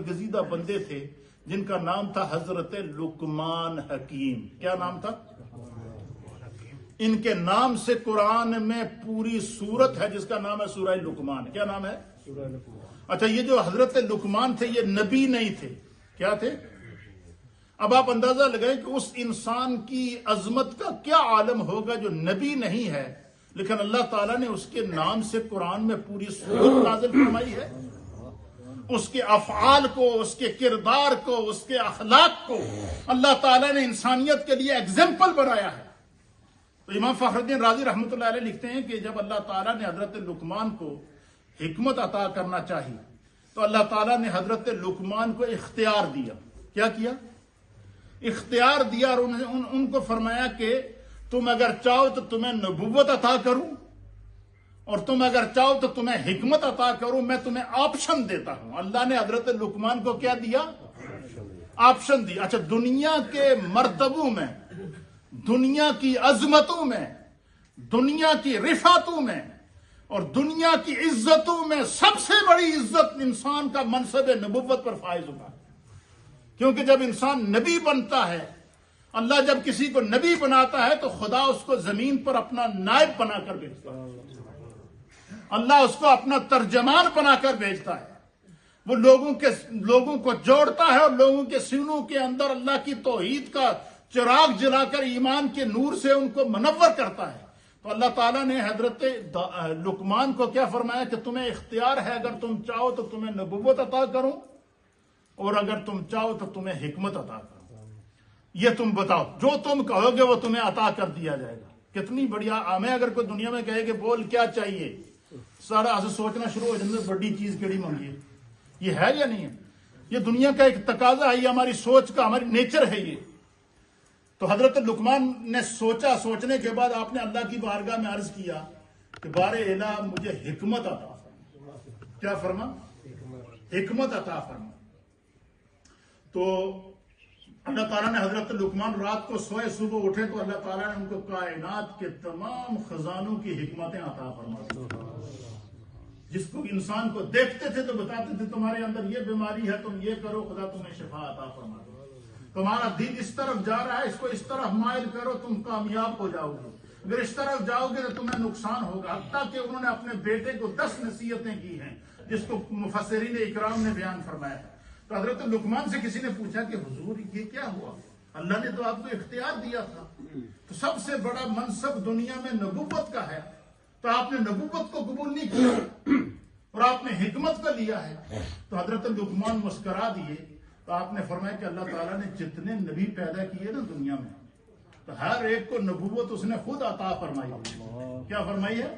برگزیدہ بندے تھے جن کا نام تھا حضرت لقمان حکیم. کیا نام تھا؟ ان کے نام سے قرآن میں پوری سورت ہے جس کا نام ہے سورہ لقمان. کیا نام ہے؟ اچھا، یہ جو حضرت لقمان تھے یہ نبی نہیں تھے، کیا تھے؟ اب آپ اندازہ لگائیں کہ اس انسان کی عظمت کا کیا عالم ہوگا جو نبی نہیں ہے لیکن اللہ تعالیٰ نے اس کے نام سے قرآن میں پوری سورت نازل فرمائی ہے. اس کے افعال کو، اس کے کردار کو، اس کے اخلاق کو اللہ تعالیٰ نے انسانیت کے لیے ایگزامپل بنایا ہے. تو امام فخر الدین رازی رحمۃ اللہ علیہ لکھتے ہیں کہ جب اللہ تعالیٰ نے حضرت لقمان کو حکمت عطا کرنا چاہی تو اللہ تعالیٰ نے حضرت لقمان کو اختیار دیا. کیا کیا؟ اختیار دیا، اور ان کو فرمایا کہ تم اگر چاہو تو تمہیں نبوت عطا کروں، اور تم اگر چاہو تو تمہیں حکمت عطا کروں. میں تمہیں آپشن دیتا ہوں. اللہ نے حضرت لقمان کو کیا دیا؟ آپشن دیا. اچھا، دنیا کے مرتبوں میں، دنیا کی عظمتوں میں، دنیا کی رفعتوں میں اور دنیا کی عزتوں میں سب سے بڑی عزت انسان کا منصب نبوت پر فائز ہوتا ہے. کیونکہ جب انسان نبی بنتا ہے، اللہ جب کسی کو نبی بناتا ہے تو خدا اس کو زمین پر اپنا نائب بنا کر بھیجتا ہے. اللہ اس کو اپنا ترجمان بنا کر بھیجتا ہے. وہ لوگوں کو جوڑتا ہے اور لوگوں کے سینوں کے اندر اللہ کی توحید کا چراغ جلا کر ایمان کے نور سے ان کو منور کرتا ہے. تو اللہ تعالیٰ نے حضرت لقمان کو کیا فرمایا کہ تمہیں اختیار ہے، اگر تم چاہو تو تمہیں نبوت عطا کروں اور اگر تم چاہو تو تمہیں حکمت عطا کروں. یہ تم بتاؤ، جو تم کہو گے وہ تمہیں عطا کر دیا جائے گا. کتنی بڑھیا. ہمیں اگر کوئی دنیا میں کہے کہ بول کیا چاہیے، سارا ایسے سوچنا شروع ہو جائے بڑی چیز کیڑی مانگی ہے. یہ ہے یا نہیں ہے؟ یہ دنیا کا ایک تقاضا ہے، یہ ہماری سوچ کا، ہماری نیچر ہے یہ. تو حضرت لقمان نے سوچا، سوچنے کے بعد آپ نے اللہ کی بارگاہ میں عرض کیا کہ بار الہ مجھے حکمت عطا فرما. کیا فرما؟ حکمت عطا فرما. تو اللہ تعالیٰ نے حضرت لقمان رات کو سوئے، صبح اٹھے تو اللہ تعالیٰ نے ان کو کائنات کے تمام خزانوں کی حکمتیں عطا فرما دی. جس کو انسان کو دیکھتے تھے تو بتاتے تھے تمہارے اندر یہ بیماری ہے، تم یہ کرو، خدا تمہیں شفا عطا فرما دے. تمہارا دل اس طرف جا رہا ہے، اس کو اس طرف مائل کرو، تم کامیاب ہو جاؤ گے. اگر اس طرف جاؤ گے تو تمہیں نقصان ہوگا. حتیٰ کہ انہوں نے اپنے بیٹے کو 10 نصیحتیں کی ہیں جس کو مفسرین اکرام نے بیان فرمایا ہے. تو حضرت لقمان سے کسی نے پوچھا کہ حضور یہ کیا ہوا؟ اللہ نے تو آپ کو اختیار دیا تھا، تو سب سے بڑا منصب دنیا میں نبوت کا ہے، تو آپ نے نبوت کو قبول نہیں کیا اور آپ نے حکمت کو لیا ہے. تو حضرت لقمان مسکرا دیے. تو آپ نے فرمایا کہ اللہ تعالیٰ نے جتنے نبی پیدا کیے نا دنیا میں، تو ہر ایک کو نبوت اس نے خود عطا فرمائی. کیا فرمائی ہے؟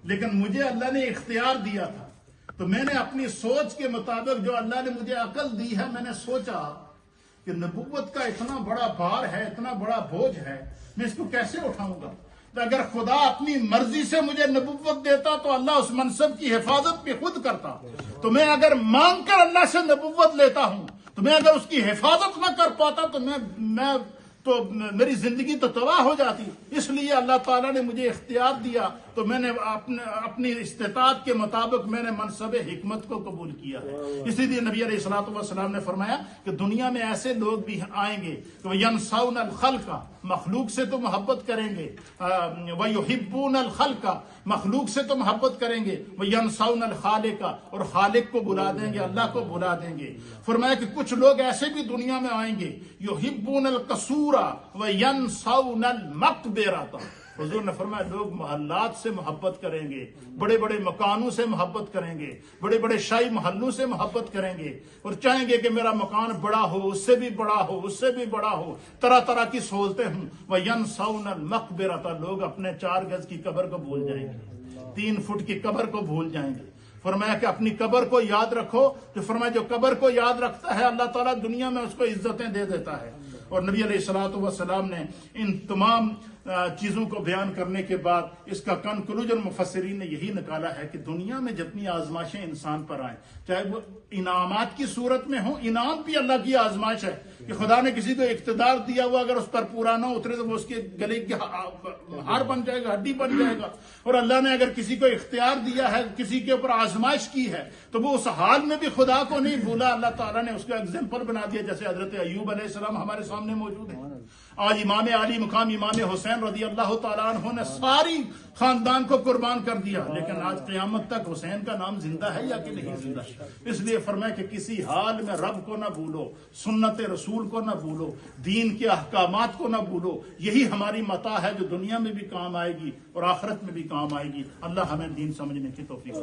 لیکن مجھے اللہ نے اختیار دیا تھا، تو میں نے اپنی سوچ کے مطابق جو اللہ نے مجھے عقل دی ہے، میں نے سوچا کہ نبوت کا اتنا بڑا بھار ہے، اتنا بڑا بوجھ ہے، میں اس کو کیسے اٹھاؤں گا. تو اگر خدا اپنی مرضی سے مجھے نبوت دیتا تو اللہ اس منصب کی حفاظت بھی خود کرتا. تو میں اگر مانگ کر اللہ سے نبوت لیتا ہوں، تو میں اگر اس کی حفاظت نہ کر پاتا تو میری زندگی تو تباہ ہو جاتی. اس لیے اللہ تعالیٰ نے مجھے اختیار دیا تو میں نے اپنی استطاعت کے مطابق میں نے منصب حکمت کو قبول کیا ہے. اسی لیے نبی علیہ الصلوۃ والسلام نے فرمایا کہ دنیا میں ایسے لوگ بھی آئیں گے کہ وَيَنْسَوْنَ الْخَلْقَ، مخلوق سے تو محبت کریں گے، وَيُحِبُّونَ الْخَلْقَ، مخلوق سے تو محبت کریں گے، وَيَنْسَوْنَ الْخَالِقَ، اور خالق کو بلا دیں گے، اللہ کو بلا دیں گے. فرمایا کہ کچھ لوگ ایسے بھی دنیا میں آئیں گے، يُحِبُّونَ الْقَصُورَ وَيَنْسَوْنَ الْمَقْبِرَةَ. حضور نے فرمایا لوگ محلات سے محبت کریں گے، بڑے بڑے مکانوں سے محبت کریں گے، بڑے بڑے شاہی محلوں سے محبت کریں گے، اور چاہیں گے کہ میرا مکان بڑا ہو، اس سے بھی بڑا ہو، اس سے بھی بڑا ہو، طرح طرح کی سہولتیں ہوں. وَيَنْسَوْنَ الْمَقْبِرَةَ، لوگ اپنے 4 گز کی قبر کو بھول جائیں گے، 3 فٹ کی قبر کو بھول جائیں گے. فرمایا کہ اپنی قبر کو یاد رکھو. جو فرمایا جو قبر کو یاد رکھتا ہے اللہ تعالیٰ دنیا میں اس کو عزتیں دے دیتا ہے. اور نبی علیہ الصلوۃ والسلام نے ان تمام چیزوں کو بیان کرنے کے بعد اس کا کنکلوژن مفسرین نے یہی نکالا ہے کہ دنیا میں جتنی آزمائشیں انسان پر آئیں، چاہے وہ انعامات کی صورت میں ہوں، انعام بھی اللہ کی آزمائش ہے کہ خدا نے کسی کو اقتدار دیا ہوا اگر اس پر پورا نہ اترے تو وہ اس کے گلے کی ہار بن جائے گا، ہڈی بن جائے گا. اور اللہ نے اگر کسی کو اختیار دیا ہے، کسی کے اوپر آزمائش کی ہے، تو وہ اس حال میں بھی خدا کو نہیں بھولا. اللہ تعالیٰ نے اس کا ایگزامپل بنا دیا، جیسے حضرت ایوب علیہ السلام ہمارے سامنے موجود ہیں. آج امام علی مقام امام حسین رضی اللہ تعالیٰ عنہ نے ساری خاندان کو قربان کر دیا، لیکن آج قیامت تک حسین کا نام زندہ ہے یا کہ نہیں زندہ. اس لیے فرمایا کہ کسی حال میں رب کو نہ بھولو، سنت رسول کو نہ بھولو، دین کے احکامات کو نہ بھولو. یہی ہماری متاع ہے جو دنیا میں بھی کام آئے گی اور آخرت میں بھی کام آئے گی. اللہ ہمیں دین سمجھنے کی توفیق دے.